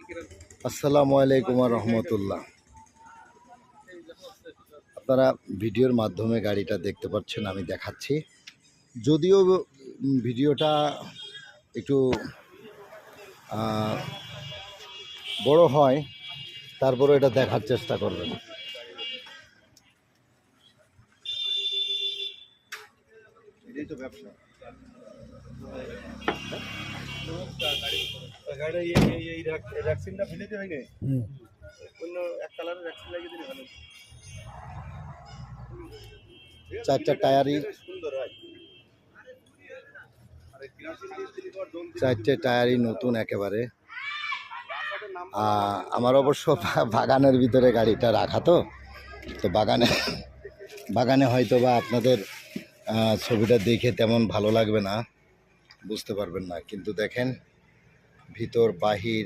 আসসালামু আলাইকুম রহমতুল্লাহ। আপনারা ভিডিওর মাধ্যমে গাড়িটা দেখতে পাচ্ছেন, আমি দেখাচ্ছি। যদিও ভিডিওটা একটু বড় হয়, তারপরে এটা দেখার চেষ্টা করবেন। এটাই তো ব্যবসা। চারটা টায়ারই নতুন একেবারে। আমার অবশ্য বাগানের ভিতরে গাড়িটা রাখা, তো বাগানে হয়তো বা আপনাদের ছবিটা দেখে তেমন ভালো লাগবে না, বুঝতে পারবেন না, কিন্তু দেখেন ভিতর বাহির